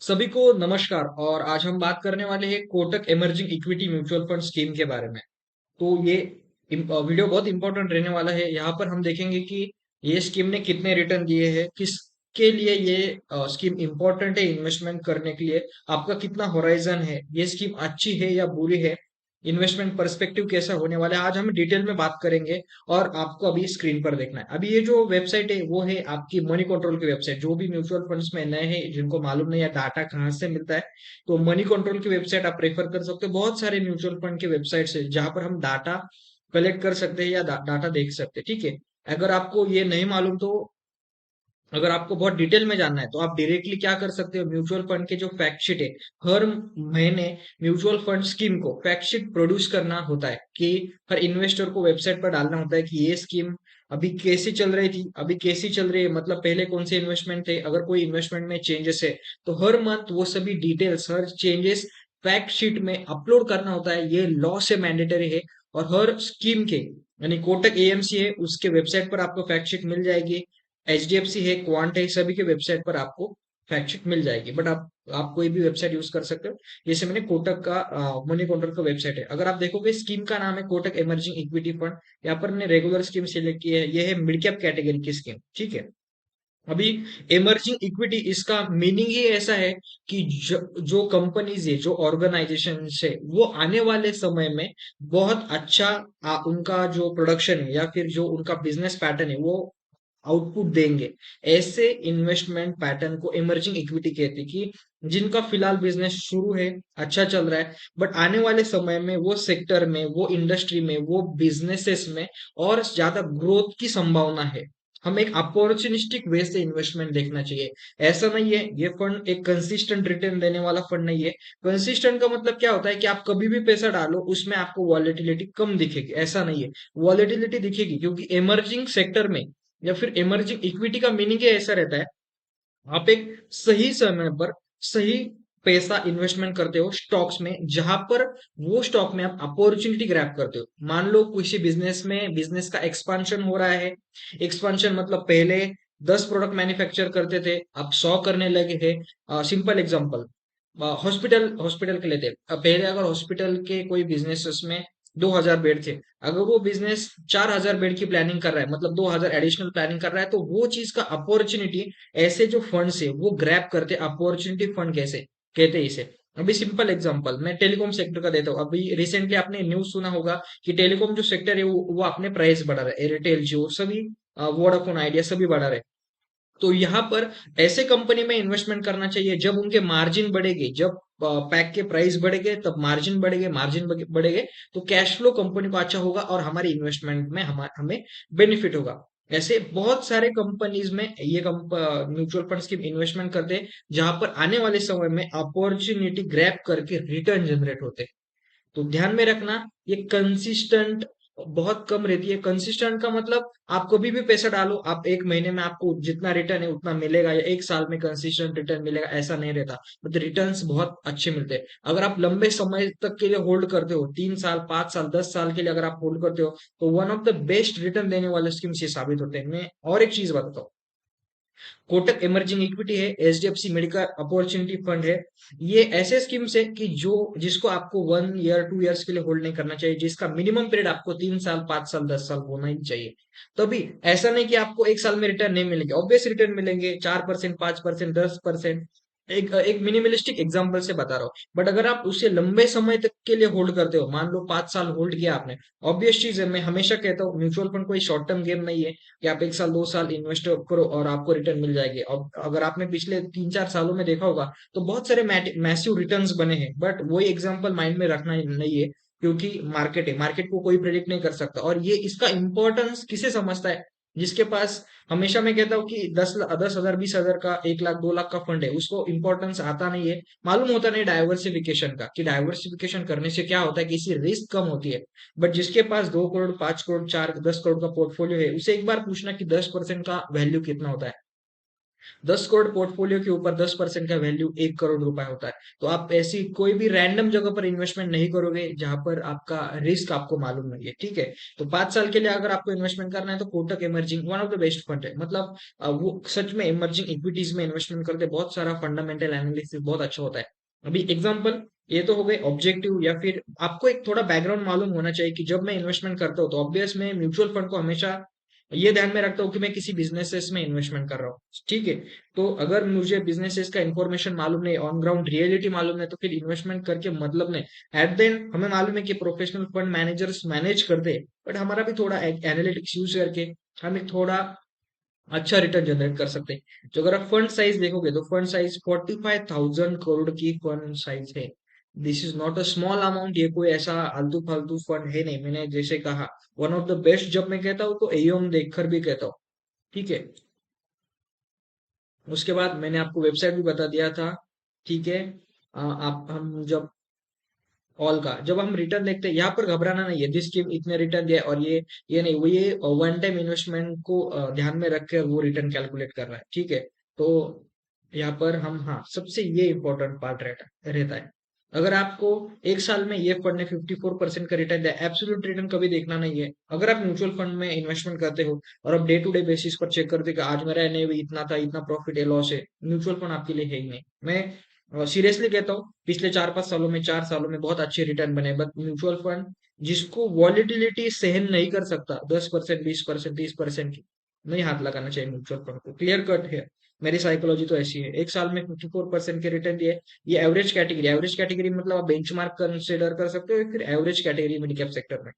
सभी को नमस्कार। और आज हम बात करने वाले हैं Kotak emerging equity mutual fund scheme के बारे में। तो ये वीडियो बहुत इंपॉर्टेंट रहने वाला है। यहाँ पर हम देखेंगे कि ये स्कीम ने कितने रिटर्न दिए हैं, किसके लिए ये स्कीम इंपॉर्टेंट है इन्वेस्टमेंट करने के लिए, आपका कितना होराइजन है, ये स्कीम अच्छी है या बुरी है, इन्वेस्टमेंट पर्सपेक्टिव कैसा होने वाला है, आज हम डिटेल में बात करेंगे। और आपको अभी स्क्रीन पर देखना है। अभी ये जो वेबसाइट है वो है आपकी मनी कंट्रोल की वेबसाइट। जो भी म्यूचुअल फंड्स में नए हैं, जिनको मालूम नहीं है डाटा कहाँ से मिलता है, तो मनी कंट्रोल की वेबसाइट आप प्रेफर कर सकते हो। बहुत सारे म्यूचुअल फंड के वेबसाइट्स है जहां पर हम डाटा कलेक्ट कर सकते हैं या डाटा देख सकते हैं। ठीक है। अगर आपको ये नहीं मालूम तो अगर आपको बहुत डिटेल में जानना है तो आप डायरेक्टली क्या कर सकते हो, म्यूचुअल फंड के जो फैक्ट शीट है, हर महीने म्यूचुअल फंड स्कीम को फैक्ट शीट प्रोड्यूस करना होता है कि हर इन्वेस्टर को वेबसाइट पर डालना होता है कि ये स्कीम अभी कैसी चल रही थी, अभी कैसी चल रही है, मतलब पहले कौन से इन्वेस्टमेंट थे, अगर कोई इन्वेस्टमेंट में चेंजेस है तो हर मंथ वो सभी डिटेल्स, हर चेंजेस फैक्ट शीट में अपलोड करना होता है। ये लॉ से मैंडेटरी है। और हर स्कीम के यानी कोटक एएमसी है उसके वेबसाइट पर आपको फैक्ट शीट मिल जाएगी। एचडीएफसी है, क्वांट है, सभी के वेबसाइट पर आपको फैक्ट शीट मिल जाएगी। बट आप कोई भी वेबसाइट यूज कर सकते हो। जैसे मैंने कोटक का मनी काउंटर का वेबसाइट है। अगर आप देखोगे स्कीम का नाम है कोटक इमर्जिंग इक्विटी फंड। यहाँ पर मैंने रेगुलर स्कीम सिलेक्ट की है। ये है मिड कैप कैटेगरी की स्कीम। ठीक है। अभी इमर्जिंग इक्विटी इसका मीनिंग ही ऐसा है कि जो कंपनीज है, जो ऑर्गेनाइजेशन है, वो आने वाले समय में बहुत अच्छा उनका जो प्रोडक्शन है या फिर जो उनका बिजनेस पैटर्न है वो आउटपुट देंगे। ऐसे इन्वेस्टमेंट पैटर्न को इमर्जिंग इक्विटी कहते हैं कि जिनका फिलहाल बिजनेस शुरू है, अच्छा चल रहा है, बट आने वाले समय में वो सेक्टर में, वो इंडस्ट्री में, वो बिजनेसेस में और ज्यादा ग्रोथ की संभावना है। हम एक अपॉर्चुनिस्टिक वे से इन्वेस्टमेंट देखना चाहिए। ऐसा नहीं है ये फंड एक कंसिस्टेंट रिटर्न देने वाला फंड नहीं है। कंसिस्टेंट का मतलब क्या होता है कि आप कभी भी पैसा डालो उसमें आपको वॉलेटिलिटी कम दिखेगी, ऐसा नहीं है। वॉलेटिलिटी दिखेगी क्योंकि इमर्जिंग सेक्टर में या फिर इमर्जिंग इक्विटी का मीनिंग ही ऐसा रहता है, आप एक सही समय पर सही पैसा इन्वेस्टमेंट करते हो स्टॉक्स में, जहां पर वो स्टॉक में आप अपॉर्चुनिटी ग्रैब करते हो। मान लो किसी बिजनेस में बिजनेस का एक्सपांशन हो रहा है। एक्सपांशन मतलब पहले 10 प्रोडक्ट मैन्युफैक्चर करते थे, अब 100 करने लगे हैं। सिंपल एग्जांपल, हॉस्पिटल हॉस्पिटल के लेते हैं। पहले अगर हॉस्पिटल के कोई बिजनेस में 2000 बेड थे, अगर वो बिजनेस 4000 बेड की प्लानिंग कर रहा है, मतलब 2000 एडिशनल प्लानिंग कर रहा है, तो वो चीज का अपॉर्चुनिटी ऐसे जो फंड्स है वो ग्रैब करते, अपॉर्चुनिटी फंड कैसे कहते हैं इसे। अभी सिंपल एग्जांपल मैं टेलीकॉम सेक्टर का देता हूँ। अभी रिसेंटली आपने न्यूज सुना होगा कि टेलीकॉम जो सेक्टर है वो अपने प्राइस बढ़ा रहा है। एयरटेल, जियो सभी, वोडाफोन आइडिया सभी बढ़ा रहे हैं। तो यहाँ पर ऐसे कंपनी में इन्वेस्टमेंट करना चाहिए जब उनके मार्जिन बढ़ेंगे, जब पैक के प्राइस बढ़ेंगे तब मार्जिन बढ़ेंगे, मार्जिन बढ़ेंगे तो कैश फ्लो कंपनी को अच्छा होगा और हमारी इन्वेस्टमेंट में हमें बेनिफिट होगा। ऐसे बहुत सारे कंपनीज में ये म्यूचुअल फंड की इन्वेस्टमेंट करते हैं जहां पर आने वाले समय में अपॉर्चुनिटी ग्रैब करके रिटर्न जनरेट होते हैं। तो ध्यान में रखना, ये कंसिस्टेंट बहुत कम रहती है। कंसिस्टेंट का मतलब आप कभी भी पैसा डालो, आप एक महीने में आपको जितना रिटर्न है उतना मिलेगा, या एक साल में कंसिस्टेंट रिटर्न मिलेगा, ऐसा नहीं रहता। मतलब रिटर्न्स बहुत अच्छे मिलते हैं अगर आप लंबे समय तक के लिए होल्ड करते हो। 3 साल, 5 साल, 10 साल के लिए अगर आप होल्ड करते हो तो one of the best return देने वाले स्कीम्स ये साबित होते हैं। मैं और एक चीज बताता हूँ, कोटक इमर्जिंग इक्विटी है, एचडीएफसी मेडिकल अपॉर्चुनिटी फंड है। ये ऐसे स्कीम्स है कि जो जिसको आपको 1 ईयर 2 ईयर्स के लिए होल्ड नहीं करना चाहिए, जिसका मिनिमम पीरियड आपको 3 साल, 5 साल, 10 साल होना ही चाहिए। तभी, ऐसा नहीं कि आपको एक साल में रिटर्न नहीं मिलेंगे, ऑब्वियस रिटर्न मिलेंगे, 4%, 5%, 10%। एक एक मिनिमलिस्टिक एग्जांपल से बता रहा हूँ। बट अगर आप उसे लंबे समय तक के लिए होल्ड करते हो, मान लो 5 साल होल्ड किया आपने, ऑब्वियस चीज है, मैं हमेशा कहता हूँ म्यूचुअल फंड कोई शॉर्ट टर्म गेम नहीं है कि आप 1 साल 2 साल इन्वेस्ट करो और आपको रिटर्न मिल जाएगी। और अगर आपने पिछले 3 4 सालों में देखा होगा तो बहुत सारे मैसिव रिटर्न्स बने हैं। बट वही एग्जांपल माइंड में रखना नहीं है, क्योंकि मार्केट है, मार्केट को कोई प्रेडिक्ट नहीं कर सकता। और ये इसका इंपॉर्टेंस किसे समझता है, जिसके पास, हमेशा मैं कहता हूँ कि 10,000 20,000 का, 1 लाख 2 लाख का फंड है, उसको इंपॉर्टेंस आता नहीं है, मालूम होता नहीं डाइवर्सिफिकेशन का, कि डाइवर्सिफिकेशन करने से क्या होता है कि इसकी रिस्क कम होती है। बट जिसके पास 2 करोड़, 5 करोड़, 4 10 करोड़ का पोर्टफोलियो है, उसे एक बार पूछना कि 10% का वैल्यू कितना होता है। 10 करोड़ पोर्टफोलियो के ऊपर 10% का वैल्यू 1 करोड़ रुपए होता है। तो आप ऐसी कोई भी रैंडम जगह पर इन्वेस्टमेंट नहीं करोगे जहां पर आपका रिस्क आपको मालूम नहीं है, ठीक है। तो 5 साल के लिए अगर आपको इन्वेस्टमेंट करना है तो Kotak emerging one of the best fund है। मतलब वो सच में इमर्जिंग इक्विटीज में इन्वेस्टमेंट करते बहुत सारा फंडामेंटल एनालिसिस बहुत अच्छा होता है। अभी एग्जाम्पल ये तो हो गए ऑब्जेक्टिव, या फिर आपको एक थोड़ा बैकग्राउंड मालूम होना चाहिए कि जब मैं इन्वेस्टमेंट करता हूँ तो ऑब्वियस मैं म्यूचुअल फंड को हमेशा ये ध्यान में रखता हूँ कि मैं किसी बिजनेसेस में इन्वेस्टमेंट कर रहा हूँ, ठीक है। तो अगर मुझे बिजनेसेस का इन्फॉर्मेशन मालूम नहीं, ऑन ग्राउंड रियलिटी मालूम नहीं, तो फिर इन्वेस्टमेंट करके मतलब नहीं। एट द एंड हमें मालूम है कि प्रोफेशनल फंड मैनेजर्स मैनेज करते हैं, बट हमारा भी थोड़ा एनालिटिक्स यूज करके हम एक थोड़ा अच्छा रिटर्न जनरेट कर सकते हैं। तो अगर आप फंड साइज देखोगे तो फंड साइज 45,000 करोड़ की फंड साइज है। This is not a small amount. ये कोई ऐसा आलतू फालतू फंड है नहीं। मैंने जैसे कहा वन ऑफ द बेस्ट, जब मैं कहता हूँ तो एम देखकर भी कहता हूँ, ठीक है। उसके बाद मैंने आपको वेबसाइट भी बता दिया था, ठीक है। आप हम जब ऑल का जब हम रिटर्न देखते हैं, यहाँ पर घबराना नहीं है, दिस स्कीम इतने रिटर्न दिया और ये नहीं, वो ये वन टाइम इन्वेस्टमेंट को ध्यान में रख कर वो रिटर्न कैलकुलेट कर रहा है, ठीक है। तो यहाँ पर हम, हाँ, सबसे ये इंपॉर्टेंट पार्ट रहता है। अगर आपको एक साल में ये फंड ने 54% का रिटर्न दिया, एब्सोल्यूट रिटर्न कभी देखना नहीं है। अगर आप म्यूचुअल फंड में इन्वेस्टमेंट करते हो और आप डे टू डे बेसिस पर चेक करते हो कि आज मेरा एनएवी इतना था, इतना प्रॉफिट है, लॉस है, म्यूचुअल फंड आपके लिए है ही नहीं। मैं सीरियसली कहता हूँ, पिछले 4-5 सालों में, 4 सालों में बहुत अच्छे रिटर्न बने, बट म्यूचुअल फंड जिसको वॉलिटिलिटी सहन नहीं कर सकता, 10%, 20%, 30% की, नहीं हाथ लगाना चाहिए म्यूचुअल फंड को। क्लियर कट है, मेरी साइकोलॉजी तो ऐसी है। एक साल में 54% के रिटर्न दिए। ये एवरेज कैटेगरी मतलब आप बेंचमार्क कंसिडर कर सकते हो, या फिर average category mid cap sector में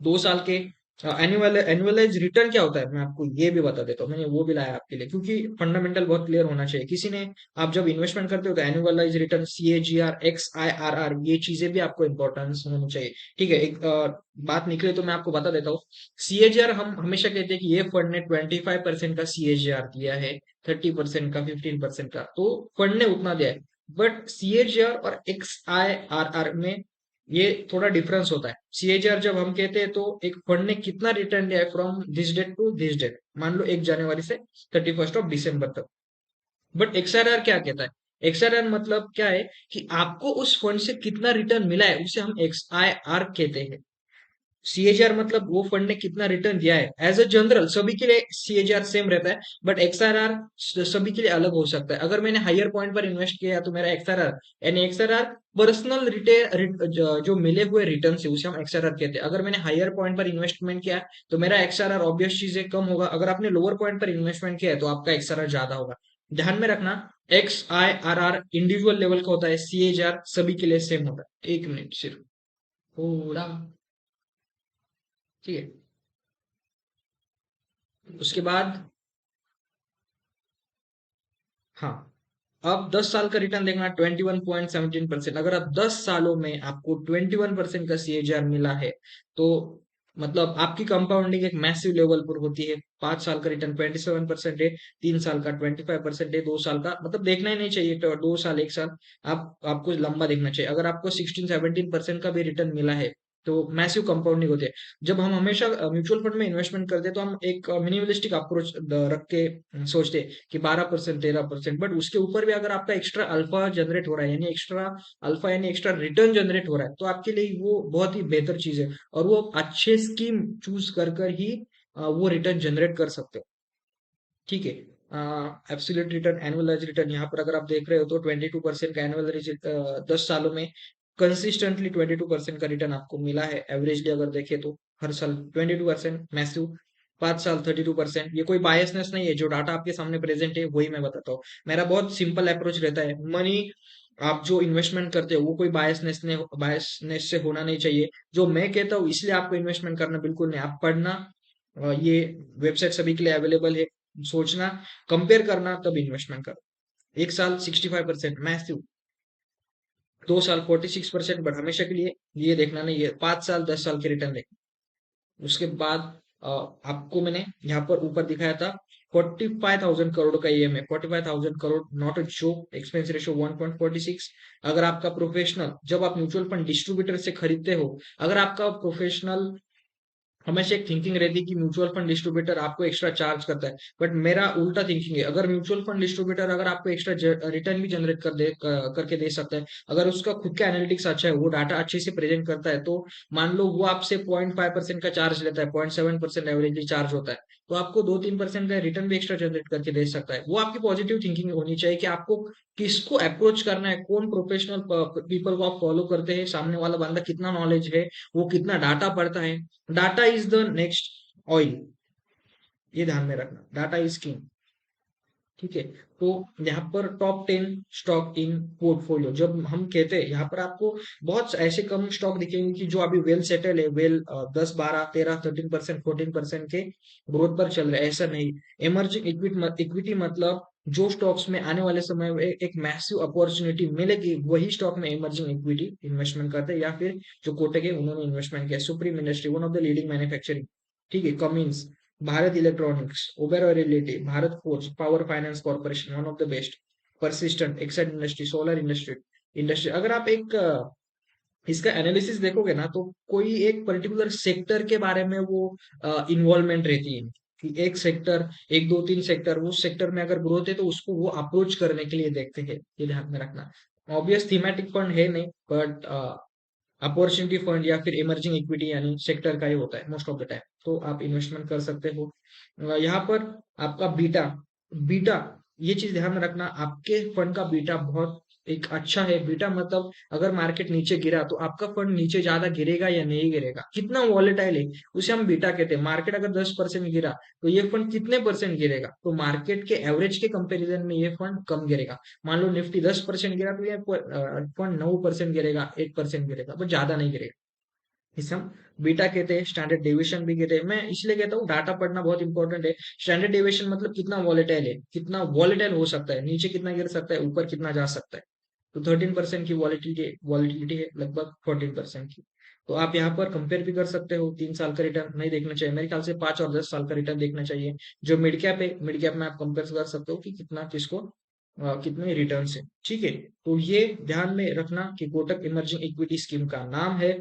2 साल के एनुअलाइज रिटर्न क्या होता है, मैं आपको ये भी बता देता हूँ। मैंने वो भी लाया आपके लिए क्योंकि फंडामेंटल बहुत क्लियर होना चाहिए किसी ने। आप जब इन्वेस्टमेंट करते हो तो एनुअलाइज रिटर्न, CAGR, XIRR, ये चीजें भी आपको इंपॉर्टेंस होनी चाहिए, ठीक है। एक बात निकले तो मैं आपको बता देता हूँ। CAGR हम हमेशा कहते हैं कि ये फंड ने 25% का CAGR दिया है, 30% का, 15% का, तो फंड ने उतना दिया है। बट CAGR और XIRR में ये थोड़ा डिफरेंस होता है। CAGR जब हम कहते हैं तो एक फंड ने कितना रिटर्न दिया है from this date to this date, मान लो 1 जनवरी से 31 दिसंबर तक। बट XRR क्या कहता है? XRR मतलब क्या है कि आपको उस फंड से कितना रिटर्न मिला है, उसे हम XIR कहते हैं। CAGR मतलब वो फंड ने कितना रिटर्न दिया है। एज अ जनरल सभी के लिए CAGR सेम रहता है, बट XRR सभी के लिए अलग हो सकता है। अगर मैंने हायर पॉइंट पर इन्वेस्ट किया तो मेरा XRR, यानी XRR पर्सनल रिटेल जो मिले हुए रिटर्न से, उसे हम XRR कहते हैं। अगर मैंने हायर पॉइंट पर इन्वेस्टमेंट किया तो मेरा XRR ऑब्वियस चीज है कम होगा। अगर आपने लोअर पॉइंट पर इन्वेस्टमेंट किया है तो आपका XRR ज्यादा होगा। ध्यान में रखना, XIRR इंडिविजुअल लेवल का होता है, CAGR सभी के लिए सेम होता है। 1 मिनट सिर्फ, थोड़ा, ठीक है। उसके बाद, हाँ, अब 10 साल का रिटर्न देखना, 21.17%। अगर आप 10 सालों में आपको 21% का CAGR मिला है तो मतलब आपकी कंपाउंडिंग एक मैसिव लेवल पर होती है। 5 साल का रिटर्न 27% है, 3 साल का 25% है, 2 साल का मतलब देखना ही नहीं चाहिए, तो 2 साल, 1 साल, आपको लंबा देखना चाहिए। अगर आपको 16-17% का भी रिटर्न मिला है तो मैसिव कंपाउंडिंग होती है। जब हम हमेशा म्यूचुअल फंड में इन्वेस्टमेंट करते हैं तो हम एक मिनिमलिस्टिक अप्रोच रख के सोचते हैं कि 12%, 13%, बट उसके ऊपर भी अगर आपका एक्स्ट्रा अल्फा जनरेट हो रहा है, यानी एक्स्ट्रा अल्फा यानी एक्स्ट्रा रिटर्न जनरेट हो रहा है, तो आपके लिए वो बहुत ही बेहतर चीज है। और वो अच्छे स्कीम चूज कर कर ही वो रिटर्न जनरेट कर सकते हो, ठीक है। एब्सोल्यूट रिटर्न, एनुअलाइज रिटर्न, यहाँ पर अगर आप देख रहे हो तो 22% का एनुअल, 10 सालों में कंसिस्टेंटली 22% का रिटर्न आपको मिला है। एवरेजली अगर देखें तो हर साल 22%, मैसिव। 5 साल 32%। ये कोई बायसनेस नहीं है, जो डाटा आपके सामने प्रेजेंट है वही मैं बताता हूँ। मेरा बहुत सिंपल अप्रोच रहता है। मनी आप जो इन्वेस्टमेंट करते हो वो कोई बायसनेस से होना नहीं चाहिए। जो मैं कहता हूँ इसलिए आपको इन्वेस्टमेंट करना बिल्कुल नहीं, आप पढ़ना, ये वेबसाइट सभी के लिए अवेलेबल है, सोचना, कंपेयर करना, तब इन्वेस्टमेंट करो। एक साल 65% मैसिव, 2 साल 46%, बट हमेशा के लिए ये देखना नहीं है। 5 साल 10 साल के रिटर्न देखना। उसके बाद आपको मैंने यहाँ पर ऊपर दिखाया था 45,000 करोड़ का EM है। 45,000 crore not a joke, expense ratio 1.46। अगर आपका प्रोफेशनल, जब आप म्यूचुअल फंड डिस्ट्रीब्यूटर से खरीदते हो, अगर आपका प्रोफेशनल हमेशा एक थिंकिंग रहती है कि म्यूचुअल फंड डिस्ट्रीब्यूटर आपको एक्स्ट्रा चार्ज करता है, बट मेरा उल्टा थिंकिंग है। अगर म्यूचुअल फंड डिस्ट्रीब्यूटर अगर आपको एक्स्ट्रा रिटर्न भी जनरेट करके दे सकता है, अगर उसका खुद का एनालिटिक्स अच्छा है, वो डाटा अच्छे से प्रेजेंट करता है, तो मान लो वो आपसे 0.5% का चार्ज लेता है, 0.7% एवरेजली चार्ज होता है, तो आपको 2-3% का रिटर्न भी एक्स्ट्रा जनरेट करके दे सकता है। वो आपकी पॉजिटिव थिंकिंग होनी चाहिए कि आपको किसको अप्रोच करना है, कौन प्रोफेशनल पीपल को आप फॉलो करते हैं, सामने वाला बंदा कितना नॉलेज है, वो कितना डाटा पढ़ता है। Data is the next oil, ये ध्यान में रखना, डाटा इज किंग। ठीक है, तो यहाँ पर टॉप 10 स्टॉक इन पोर्टफोलियो जब हम कहते हैं, यहाँ पर आपको बहुत ऐसे कम स्टॉक दिखेंगे कि जो अभी वेल सेटल है, वेल 10, 12, 13, 13%, 14% के ग्रोथ पर चल रहे हैं। ऐसा नहीं, इमर्जिंग इक्विटी मतलब जो स्टॉक्स में आने वाले समय में एक मैसिव अपॉर्चुनिटी मिलेगी, वही स्टॉक में इमर्जिंग इक्विटी इन्वेस्टमेंट करते हैं। या फिर जो कोटक है उन्होंने इन्वेस्टमेंट किया, supreme industry one of the leading manufacturing, ठीक है, Cummins, Bharat electronics, Oberoi realty, Bharat forge, power finance corporation one of the best, persistent, Exide industry, solar industry. अगर आप एक इसका एनालिसिस देखोगे ना, तो कोई एक पर्टिकुलर सेक्टर के बारे में वो इन्वॉल्वमेंट रहती है कि एक सेक्टर, एक दो तीन सेक्टर, उस सेक्टर में अगर ग्रोथ है तो उसको वो अप्रोच करने के लिए देखते हैं, ये ध्यान में रखना। ऑब्वियस थीमेटिक फंड है नहीं, बट अपॉर्चुनिटी फंड या फिर इमर्जिंग इक्विटी यानी सेक्टर का ही होता है मोस्ट ऑफ द टाइम, तो आप इन्वेस्टमेंट कर सकते हो। यहाँ पर आपका बीटा, बीटा, ये चीज ध्यान में रखना, आपके फंड का बीटा बहुत एक अच्छा है। बीटा मतलब अगर मार्केट नीचे गिरा तो आपका फंड नीचे ज्यादा गिरेगा या नहीं गिरेगा, कितना वॉलेटाइल है, उसे हम बीटा कहते हैं। मार्केट अगर 10% गिरा तो ये फंड कितने परसेंट गिरेगा, तो मार्केट के एवरेज के कंपैरिजन में ये फंड कम गिरेगा। मान लो निफ्टी 10% गिरा तो ये फंड 9% गिरेगा, 8% गिरेगा, बट ज्यादा नहीं गिरेगा। इसे हम बीटा कहते हैं, स्टैंडर्ड डेविएशन भी कहते हैं। मैं इसलिए कहता हूँ डाटा पढ़ना बहुत इंपॉर्टेंट है। स्टैंडर्ड डेविएशन मतलब कितना वॉलेटाइल है, कितना वॉलेटाइल हो सकता है, नीचे कितना गिर सकता है, ऊपर कितना जा सकता है। तो 13% की वॉलिटिलिटी वॉलिटिलिटी है, लगभग 14% की। तो आप यहाँ पर कंपेयर भी कर सकते हो। 3 साल का रिटर्न नहीं देखना चाहिए मेरे ख्याल से, 5 और 10 साल का रिटर्न देखना चाहिए। जो मिड कैप है, मिड कैप में आप कंपेयर कर सकते हो कि कितना किसको कितने रिटर्न है। ठीक है, तो ये ध्यान में रखना कि कोटक इमर्जिंग इक्विटी स्कीम का नाम है,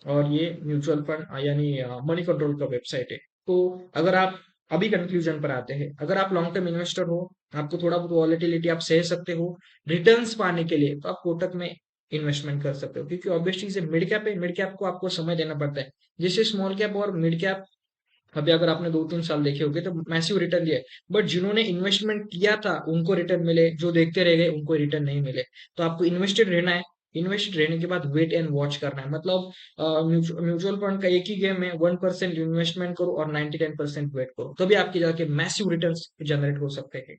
और ये म्यूचुअल फंड यानी मनी कंट्रोल का वेबसाइट है। तो अगर आप अभी कंक्लूजन पर आते हैं, अगर आप लॉन्ग टर्म इन्वेस्टर हो, आपको थोड़ा बहुत वॉलेटिलिटी आप सह सकते हो रिटर्न्स पाने के लिए, तो आप कोटक में इन्वेस्टमेंट कर सकते हो, क्योंकि ऑब्वियसली से मिड कैप है, मिड कैप को आपको समय देना पड़ता है। जैसे स्मॉल कैप और मिड कैप अभी अगर आपने 2-3 साल देखे होंगे तो मैसिव रिटर्न दिया है, बट जिन्होंने इन्वेस्टमेंट किया था उनको रिटर्न मिले, जो देखते रह गए उनको रिटर्न नहीं मिले। तो आपको इन्वेस्टेड रहना है, इन्वेस्टेड रहने के बाद वेट एंड वॉच करना है। मतलब म्यूचुअल फंड का एक ही गेम है, 1% इन्वेस्टमेंट करो और 99% वेट करो, तभी आपके जाके मैसिव रिटर्न जनरेट हो सकते हैं।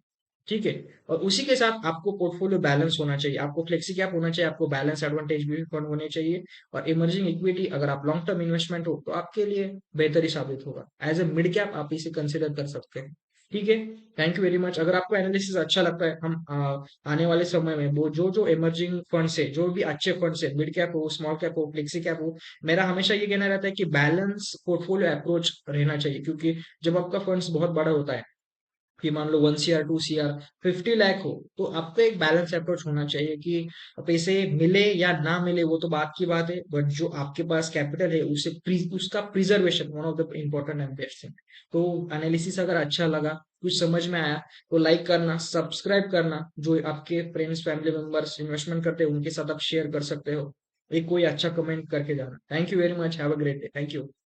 ठीक है, और उसी के साथ आपको पोर्टफोलियो बैलेंस होना चाहिए, आपको फ्लेक्सी कैप होना चाहिए, आपको बैलेंस एडवांटेज भी फंड होने चाहिए। और इमर्जिंग इक्विटी अगर आप लॉन्ग टर्म इन्वेस्टमेंट हो तो आपके लिए बेहतर ही साबित होगा। एज ए मिड कैप आप इसे कंसिडर कर सकते हैं। ठीक है, थैंक यू वेरी मच। अगर आपको एनालिसिस अच्छा लगता है, हम आने वाले समय में वो जो जो इमर्जिंग फंड्स है, जो भी अच्छे फंड्स है, मिड कैप हो, स्मॉल कैप हो, फ्लेक्सी कैप हो, मेरा हमेशा ये कहना रहता है कि बैलेंस पोर्टफोलियो अप्रोच रहना चाहिए। क्योंकि जब आपका फंड्स बहुत बड़ा होता है, कि मान लो 1 CR 2 CR 50 लाख हो, तो आपको एक बैलेंस अप्रोच होना चाहिए कि पैसे मिले या ना मिले वो तो बात की बात है, बट जो आपके पास कैपिटल है उसे उसका preservation one of the important and best thing. तो एनालिसिस अगर अच्छा लगा, कुछ समझ में आया, तो लाइक करना, सब्सक्राइब करना, जो आपके फ्रेंड्स फैमिली मेंबर्स इन्वेस्टमेंट करते हैं उनके साथ आप शेयर कर सकते हो। एक कोई अच्छा कमेंट करके जाना। Thank you very much, have a great day, thank you.